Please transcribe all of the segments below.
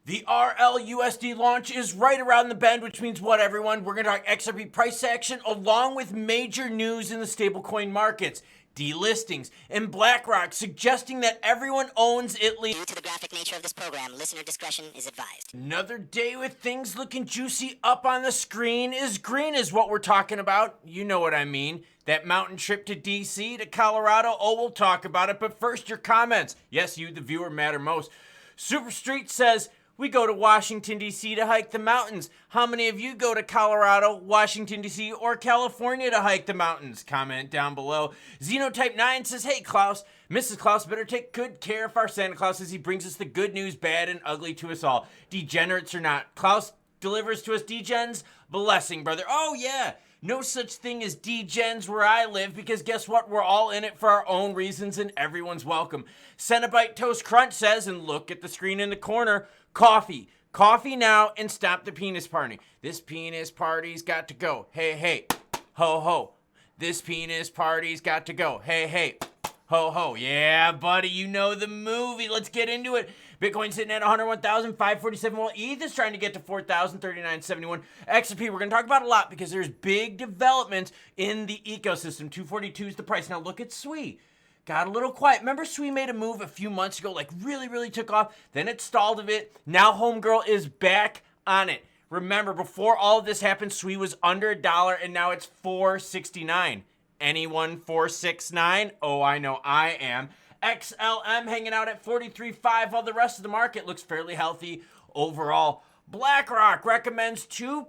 The Rlusd launch is right around the bend, which means what, everyone? We're going to talk XRP price action along with major news in the stablecoin markets, delistings, and BlackRock suggesting that everyone owns at least. Due to the graphic nature of this program, listener discretion is advised. Another day with things looking juicy up on the screen is green is what we're talking about. You know what I mean. That mountain trip to DC, to Colorado. Oh, we'll talk about it. But first, your comments. Yes, you, the viewer, matter most. Super Street says, we go to Washington, D.C. to hike the mountains. How many of you go to Colorado, Washington, D.C., or California to hike the mountains? Comment down below. Xenotype 9 says, hey, Klaus, Mrs. Klaus better take good care of our Santa Claus as he brings us the good news, bad, and ugly to us all. Degenerates or not. Klaus delivers to us degens. Blessing, brother. Oh, yeah. No such thing as degens where I live because guess what? We're all in it for our own reasons and everyone's welcome. Cenobite Toast Crunch says, and look at the screen in the corner, coffee. Coffee now and stop the penis party. This penis party's got to go. Hey, hey, ho, ho. This penis party's got to go. Hey, hey, ho, ho. Yeah, buddy, you know the movie. Let's get into it. Bitcoin sitting at 101,547. While ETH is trying to get to 4,039.71. XRP, we're going to talk about a lot because there's big developments in the ecosystem. 242 is the price. Now look at SWI. Got a little quiet. Remember SWI made a move a few months ago, like really took off. Then it stalled a bit. Now Homegirl is back on it. Remember, before all of this happened, SWI was under $1 and now it's $4.69. Anyone 469? Oh, I know I am. XLM hanging out at 43.5 while the rest of the market looks fairly healthy overall. BlackRock recommends 2%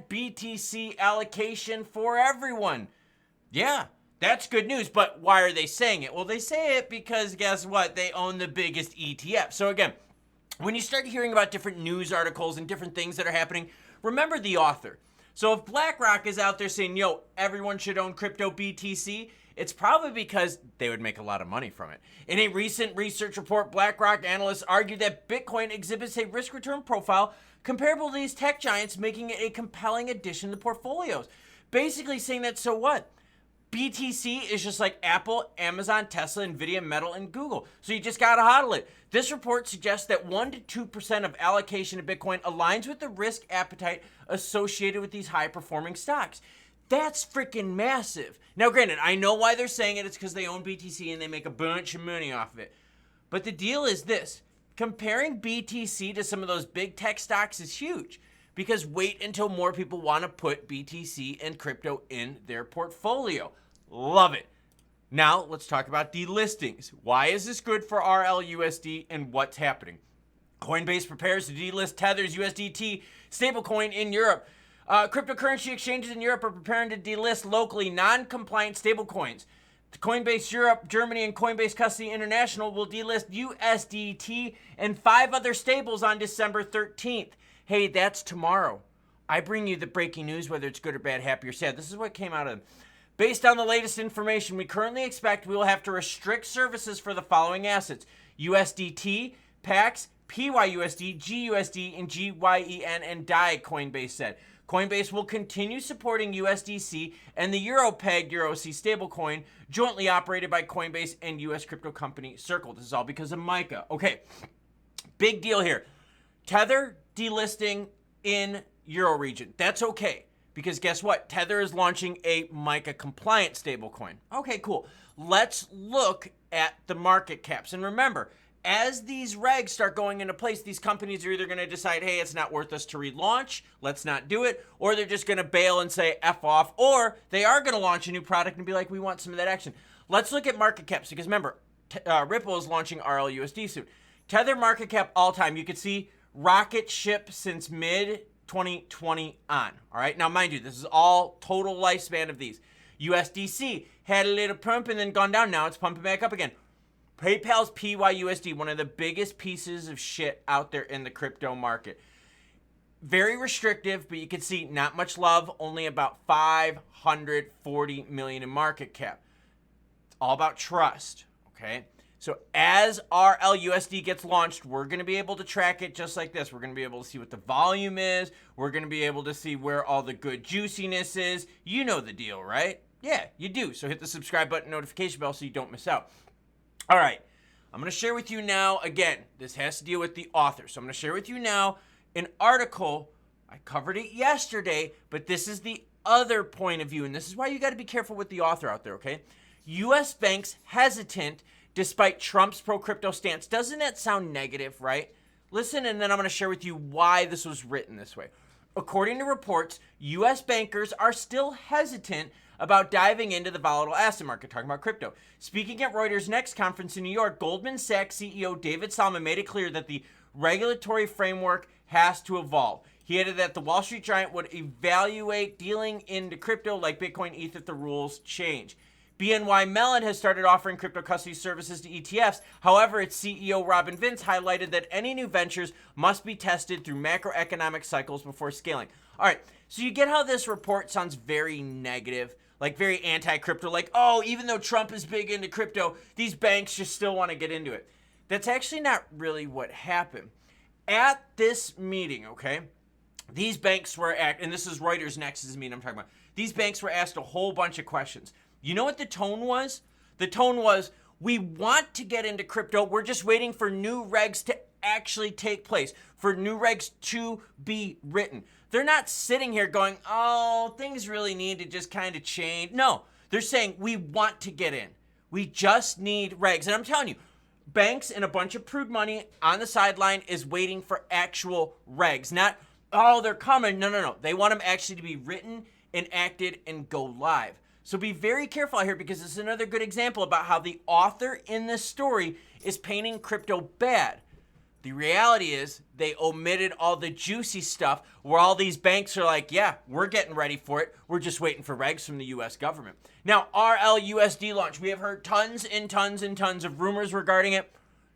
BTC allocation for everyone. Yeah, that's good news, but why are they saying it? Well, they say it because guess what? They own the biggest ETF. So again, when you start hearing about different news articles and different things that are happening, remember the author. So if BlackRock is out there saying, yo, everyone should own crypto BTC, it's probably because they would make a lot of money from it. In a recent research report, BlackRock analysts argued that Bitcoin exhibits a risk-return profile comparable to these tech giants, making it a compelling addition to portfolios. Basically saying that, so what? BTC is just like Apple, Amazon, Tesla, Nvidia, Metal, and Google. So you just gotta hodl it. This report suggests that 1 to 2% of allocation to Bitcoin aligns with the risk appetite associated with these high-performing stocks. That's freaking massive. Now, granted, I know why they're saying it. It's because they own BTC and they make a bunch of money off of it. But the deal is this. Comparing BTC to some of those big tech stocks is huge. Because wait until more people want to put BTC and crypto in their portfolio. Love it. Now, let's talk about delistings. Why is this good for Rlusd and what's happening? Coinbase prepares to delist Tether's USDT stablecoin in Europe. Cryptocurrency exchanges in Europe are preparing to delist locally non-compliant stablecoins. Coinbase Europe, Germany, and Coinbase Custody International will delist USDT and 5 other stables on December 13th. Hey, that's tomorrow. I bring you the breaking news, whether it's good or bad, happy or sad. This is what came out of them. Based on the latest information, we currently expect we will have to restrict services for the following assets: USDT, PAX, PYUSD, GUSD, and GYEN, and DAI, Coinbase said. Coinbase will continue supporting USDC and the Euro-pegged EuroC stablecoin jointly operated by Coinbase and U.S. crypto company Circle. This is all because of MiCA. Okay, big deal here. Tether delisting in Euro region. That's okay because guess what? Tether is launching a MiCA compliant stablecoin. Okay, cool. Let's look at the market caps. And remember, as these regs start going into place, these companies are either going to decide, hey, it's not worth us to relaunch, let's not do it, or they're just going to bail and say F off, or they are going to launch a new product and be like, we want some of that action. Let's look at market caps, because remember, Ripple is launching Rlusd soon. Tether market cap all time, you can see rocket ship since mid-2020 on, all right? Now, mind you, this is all total lifespan of these. USDC had a little pump and then gone down. Now it's pumping back up again. PayPal's PYUSD, one of the biggest pieces of shit out there in the crypto market. Very restrictive, but you can see not much love, only about 540 million in market cap. It's all about trust, okay? So as Rlusd gets launched, we're going to be able to track it just like this. We're going to be able to see what the volume is. We're going to be able to see where all the good juiciness is. You know the deal, right? Yeah, you do. So hit the subscribe button, notification bell so you don't miss out. All right. I'm going to share with you now, again, this has to deal with the author. So I'm going to share with you now an article. I covered it yesterday, but this is the other point of view, and this is why you got to be careful with the author out there, okay? U.S. banks hesitant despite Trump's pro-crypto stance. Doesn't that sound negative, right? Listen, and then I'm going to share with you why this was written this way. According to reports, U.S. bankers are still hesitant about diving into the volatile asset market, talking about crypto. Speaking at Reuters' next conference in New York, Goldman Sachs CEO David Solomon made it clear that the regulatory framework has to evolve. He added that the Wall Street giant would evaluate dealing into crypto like Bitcoin ETH if the rules change. BNY Mellon has started offering crypto custody services to ETFs. However, its CEO Robin Vince highlighted that any new ventures must be tested through macroeconomic cycles before scaling. All right, so you get how this report sounds very negative, like very anti-crypto, like, oh, even though Trump is big into crypto, these banks just still want to get into it. That's actually not really what happened. At this meeting, okay, these banks were and this is Reuters' Nexus meeting I'm talking about. These banks were asked a whole bunch of questions. You know what the tone was? The tone was, we want to get into crypto. We're just waiting for new regs to actually take place, for new regs to be written. They're not sitting here going, oh, things really need to just kind of change. No, they're saying we want to get in. We just need regs. And I'm telling you, banks and a bunch of prude money on the sideline is waiting for actual regs. Not, oh, they're coming. No. They want them actually to be written, enacted, and go live. So be very careful out here because this is another good example about how the author in this story is painting crypto bad. The reality is they omitted all the juicy stuff where all these banks are like, yeah, we're getting ready for it. We're just waiting for regs from the U.S. government. Now, RLUSD launch. We have heard tons and tons and tons of rumors regarding it.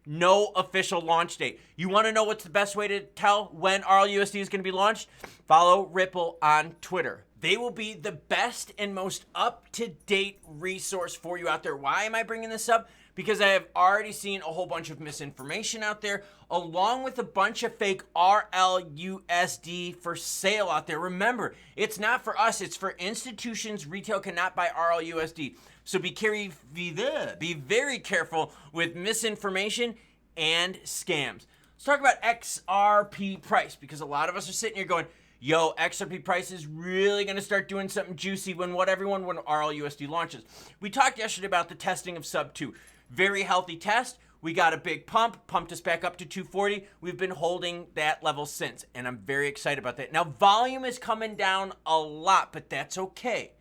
No official launch date. You want to know what's the best way to tell when RLUSD is going to be launched? Follow Ripple on Twitter. They will be the best and most up-to-date resource for you out there. Why am I bringing this up? Because I have already seen a whole bunch of misinformation out there, along with a bunch of fake RLUSD for sale out there. Remember, it's not for us. It's for institutions. Retail cannot buy RLUSD. So be very careful with misinformation and scams. Let's talk about XRP price, because a lot of us are sitting here going, yo, XRP price is really going to start doing something juicy when RLUSD launches. We talked yesterday about the testing of sub 2. Very healthy test. We got a big pumped us back up to 240. We've been holding that level since, and I'm very excited about that. Now, volume is coming down a lot, but that's okay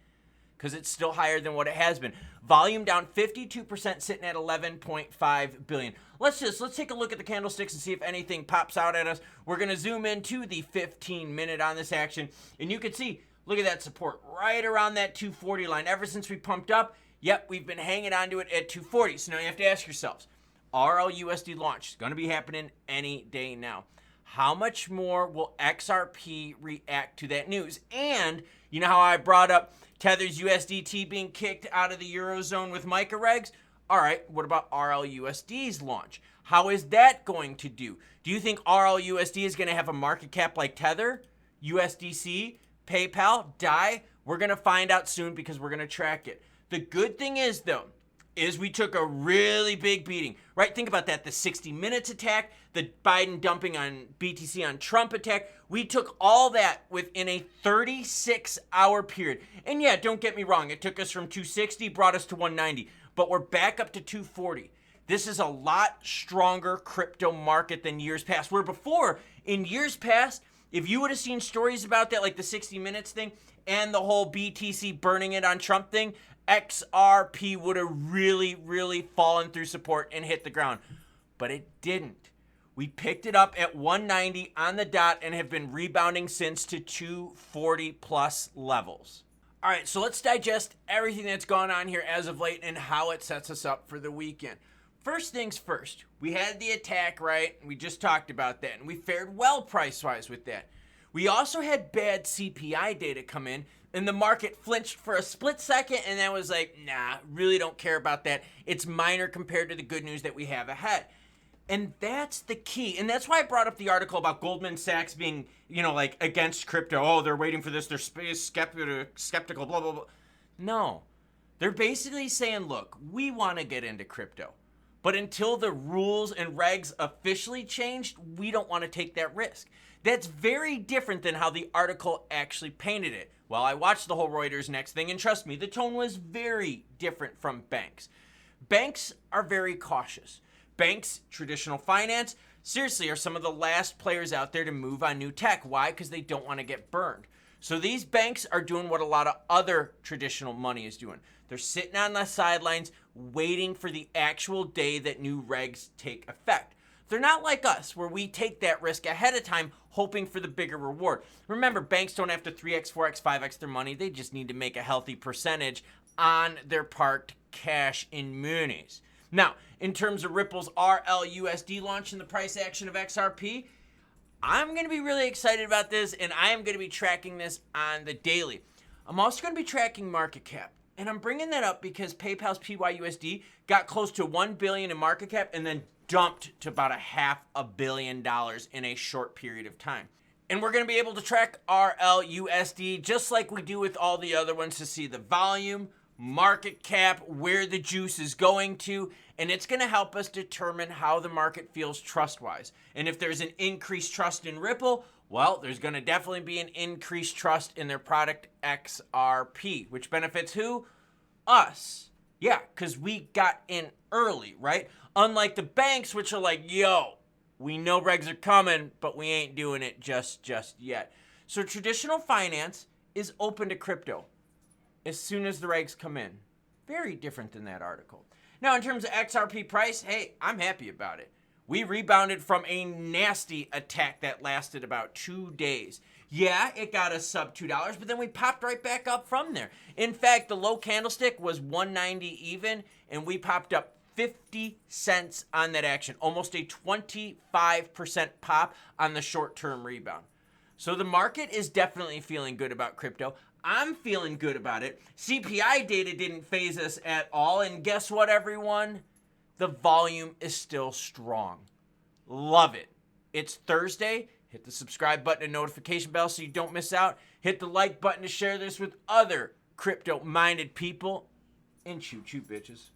because it's still higher than what it has been. Volume down 52%, sitting at 11.5 billion. Let's take a look at the candlesticks and see if anything pops out at us. We're going to zoom into the 15-minute on this action, and you can see, look at that support right around that 240 line. Ever since we pumped up, yep, we've been hanging on to it at 240. So now you have to ask yourselves, RLUSD launch is going to be happening any day now. How much more will XRP react to that news? And you know how I brought up Tether's USDT being kicked out of the Eurozone with MiCA regs? All right, what about RLUSD's launch? How is that going to do? Do you think RLUSD is going to have a market cap like Tether, USDC, PayPal, DAI? We're going to find out soon because we're going to track it. The good thing is, though, is we took a really big beating, right? Think about that. The 60 Minutes attack, the Biden dumping on BTC on Trump attack. We took all that within a 36-hour period. And yeah, don't get me wrong. It took us from 260, brought us to 190, but we're back up to 240. This is a lot stronger crypto market than years past, where before, in years past, if you would have seen stories about that, like the 60 Minutes thing and the whole BTC burning it on Trump thing, XRP would have really fallen through support and hit the ground. But it didn't. We picked it up at 190 on the dot and have been rebounding since to 240 plus levels. All right, so let's digest everything that's gone on here as of late and how it sets us up for the weekend. First things first, we had the attack, right? We just talked about that, and we fared well price-wise with that. We also had bad CPI data come in, and the market flinched for a split second, and then was like, nah, really don't care about that. It's minor compared to the good news that we have ahead. And that's the key. And that's why I brought up the article about Goldman Sachs being, like against crypto. Oh, they're waiting for this. They're skeptical, blah, blah, blah. No. They're basically saying, look, we want to get into crypto, But until the rules and regs officially changed, we don't want to take that risk. That's very different than how the article actually painted it. Well, I watched the whole Reuters Next thing, and trust me, the tone was very different from banks. Banks are very cautious. Banks, traditional finance, seriously, are some of the last players out there to move on new tech. Why? Because they don't want to get burned. So these banks are doing what a lot of other traditional money is doing. They're sitting on the sidelines waiting for the actual day that new regs take effect. They're not like us, where we take that risk ahead of time, hoping for the bigger reward. Remember, banks don't have to 3x, 4x, 5x their money. They just need to make a healthy percentage on their parked cash in munis. Now, in terms of Ripple's RLUSD launch and the price action of XRP, I'm going to be really excited about this, and I am going to be tracking this on the daily. I'm also going to be tracking market cap. And I'm bringing that up because PayPal's PYUSD got close to $1 billion in market cap and then dumped to about $500 million in a short period of time. And we're going to be able to track RLUSD just like we do with all the other ones to see the volume, market cap, where the juice is going to, and it's going to help us determine how the market feels trust-wise. And if there's an increased trust in Ripple, well, there's going to definitely be an increased trust in their product XRP, which benefits who? Us. Yeah, because we got in early, right? Unlike the banks, which are like, yo, we know regs are coming, but we ain't doing it just yet. So traditional finance is open to crypto as soon as the regs come in. Very different than that article. Now, in terms of XRP price, hey, I'm happy about it. We rebounded from a nasty attack that lasted about 2 days. Yeah, it got us sub $2, but then we popped right back up from there. In fact, the low candlestick was 190 even, and we popped up 50 cents on that action. Almost a 25% pop on the short-term rebound. So the market is definitely feeling good about crypto. I'm feeling good about it. CPI data didn't phase us at all, and guess what, everyone? The volume is still strong. Love it. It's Thursday. Hit the subscribe button and notification bell so you don't miss out. Hit the like button to share this with other crypto-minded people. And shoot, bitches.